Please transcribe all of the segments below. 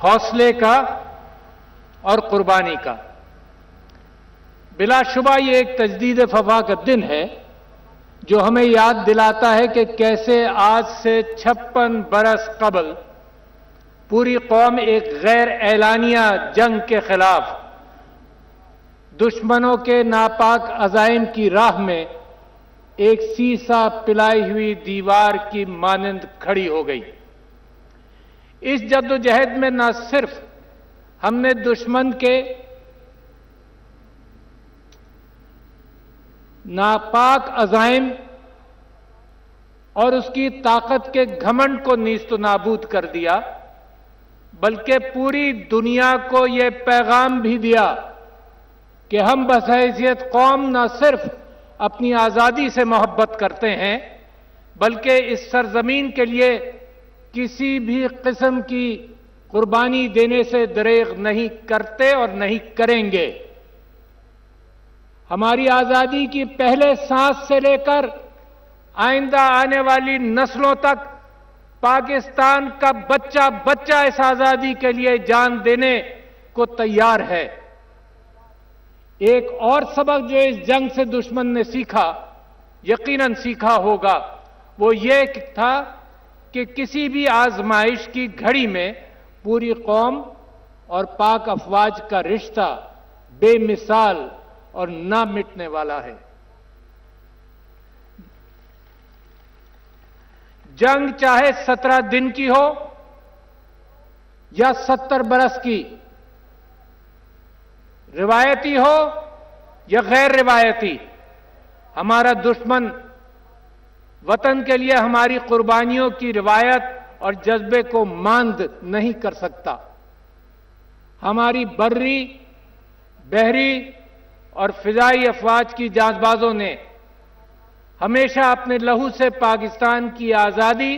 حوصلے کا اور قربانی کا۔ بلا شبہ یہ ایک تجدید وفا کا دن ہے جو ہمیں یاد دلاتا ہے کہ کیسے آج سے 56 برس قبل پوری قوم ایک غیر اعلانیہ جنگ کے خلاف دشمنوں کے ناپاک عزائم کی راہ میں ایک سیسا پلائی ہوئی دیوار کی مانند کھڑی ہو گئی۔ اس جدوجہد میں نہ صرف ہم نے دشمن کے ناپاک عزائم اور اس کی طاقت کے گھمنڈ کو نیست و نابود کر دیا، بلکہ پوری دنیا کو یہ پیغام بھی دیا کہ ہم بحیثیت قوم نہ صرف اپنی آزادی سے محبت کرتے ہیں بلکہ اس سرزمین کے لیے کسی بھی قسم کی قربانی دینے سے دریغ نہیں کرتے اور نہیں کریں گے۔ ہماری آزادی کی پہلے سانس سے لے کر آئندہ آنے والی نسلوں تک پاکستان کا بچہ بچہ اس آزادی کے لیے جان دینے کو تیار ہے۔ ایک اور سبق جو اس جنگ سے دشمن نے سیکھا، یقیناً سیکھا ہوگا، وہ یہ تھا کہ کسی بھی آزمائش کی گھڑی میں پوری قوم اور پاک افواج کا رشتہ بے مثال اور نہ مٹنے والا ہے۔ جنگ چاہے 17 دن کی ہو یا 70 برس کی، روایتی ہو یا غیر روایتی، ہمارا دشمن وطن کے لیے ہماری قربانیوں کی روایت اور جذبے کو ماند نہیں کر سکتا۔ ہماری بری، بحری اور فضائی افواج کی جانچ بازوں نے ہمیشہ اپنے لہو سے پاکستان کی آزادی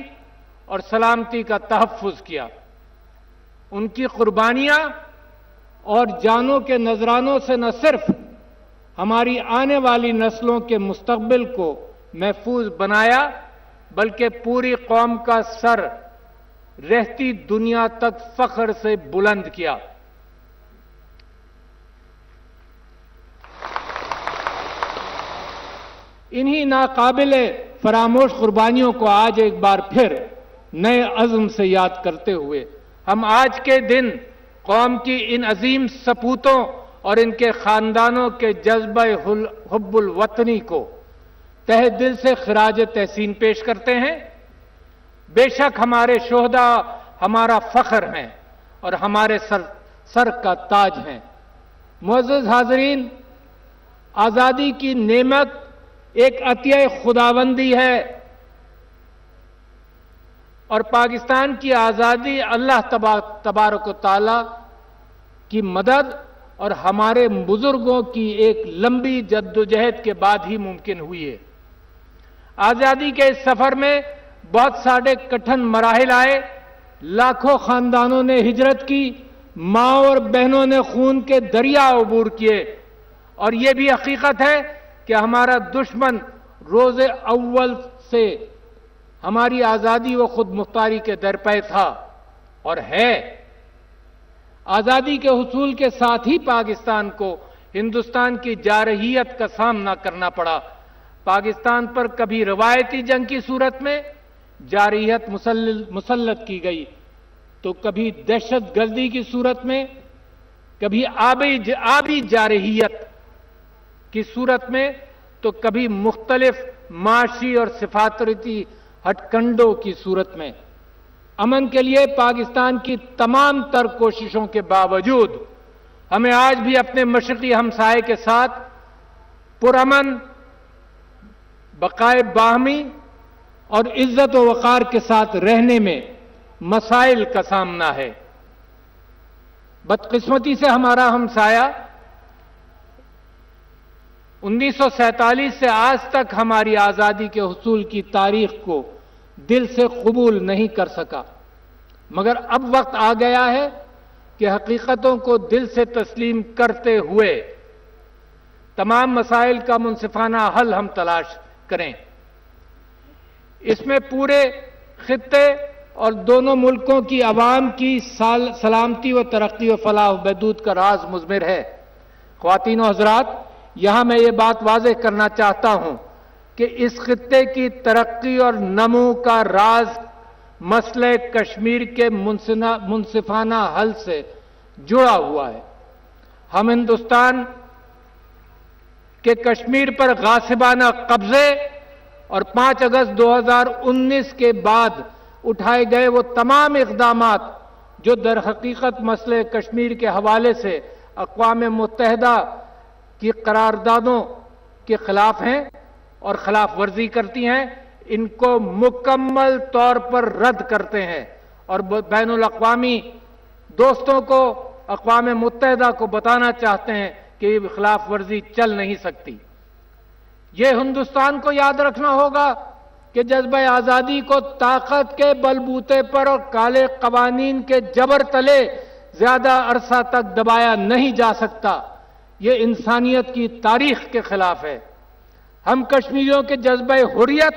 اور سلامتی کا تحفظ کیا۔ ان کی قربانیاں اور جانوں کے نذرانوں سے نہ صرف ہماری آنے والی نسلوں کے مستقبل کو محفوظ بنایا بلکہ پوری قوم کا سر رہتی دنیا تک فخر سے بلند کیا۔ انہی ناقابل فراموش قربانیوں کو آج ایک بار پھر نئے عزم سے یاد کرتے ہوئے ہم آج کے دن قوم کی ان عظیم سپوتوں اور ان کے خاندانوں کے جذبہ حب الوطنی کو تہہ دل سے خراج تحسین پیش کرتے ہیں۔ بے شک ہمارے شہداء ہمارا فخر ہیں اور ہمارے سر کا تاج ہیں۔ معزز حاضرین، آزادی کی نعمت ایک عطیہ خداوندی ہے اور پاکستان کی آزادی اللہ تبارک و تعالی کی مدد اور ہمارے بزرگوں کی ایک لمبی جدوجہد کے بعد ہی ممکن ہوئی ہے۔ آزادی کے اس سفر میں بہت سارے کٹھن مراحل آئے، لاکھوں خاندانوں نے ہجرت کی، ماں اور بہنوں نے خون کے دریا عبور کیے، اور یہ بھی حقیقت ہے کہ ہمارا دشمن روز اول سے ہماری آزادی و خود مختاری کے درپے تھا اور ہے۔ آزادی کے حصول کے ساتھ ہی پاکستان کو ہندوستان کی جارحیت کا سامنا کرنا پڑا۔ پاکستان پر کبھی روایتی جنگ کی صورت میں جارحیت مسلط کی گئی، تو کبھی دہشت گردی کی صورت میں، کبھی آبی جارحیت کی صورت میں، تو کبھی مختلف معاشی اور سفارتی ہٹ کنڈوں کی صورت میں۔ امن کے لیے پاکستان کی تمام تر کوششوں کے باوجود ہمیں آج بھی اپنے مشرقی ہمسائے کے ساتھ پرامن، بقائے باہمی اور عزت و وقار کے ساتھ رہنے میں مسائل کا سامنا ہے۔ بدقسمتی سے ہمارا ہمسایہ 1947 سے آج تک ہماری آزادی کے حصول کی تاریخ کو دل سے قبول نہیں کر سکا، مگر اب وقت آ گیا ہے کہ حقیقتوں کو دل سے تسلیم کرتے ہوئے تمام مسائل کا منصفانہ حل ہم تلاش کریں۔ اس میں پورے خطے اور دونوں ملکوں کی عوام کی سلامتی و ترقی و فلاح و بہبود کا راز مضمر ہے۔ خواتین و حضرات، یہاں میں یہ بات واضح کرنا چاہتا ہوں کہ اس خطے کی ترقی اور نمو کا راز مسئلہ کشمیر کے منصفانہ حل سے جڑا ہوا ہے۔ ہم ہندوستان کے کشمیر پر غاصبانہ قبضے اور 5 اگست 2019 کے بعد اٹھائے گئے وہ تمام اقدامات جو در حقیقت مسئلہ کشمیر کے حوالے سے اقوام متحدہ کی قراردادوں کے خلاف ہیں اور خلاف ورزی کرتی ہیں، ان کو مکمل طور پر رد کرتے ہیں اور بین الاقوامی دوستوں کو، اقوام متحدہ کو بتانا چاہتے ہیں کہ یہ خلاف ورزی چل نہیں سکتی۔ یہ ہندوستان کو یاد رکھنا ہوگا کہ جذبہ آزادی کو طاقت کے بلبوتے پر اور کالے قوانین کے جبر تلے زیادہ عرصہ تک دبایا نہیں جا سکتا۔ یہ انسانیت کی تاریخ کے خلاف ہے۔ ہم کشمیریوں کے جذبہ حریت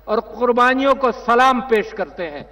اور قربانیوں کو سلام پیش کرتے ہیں۔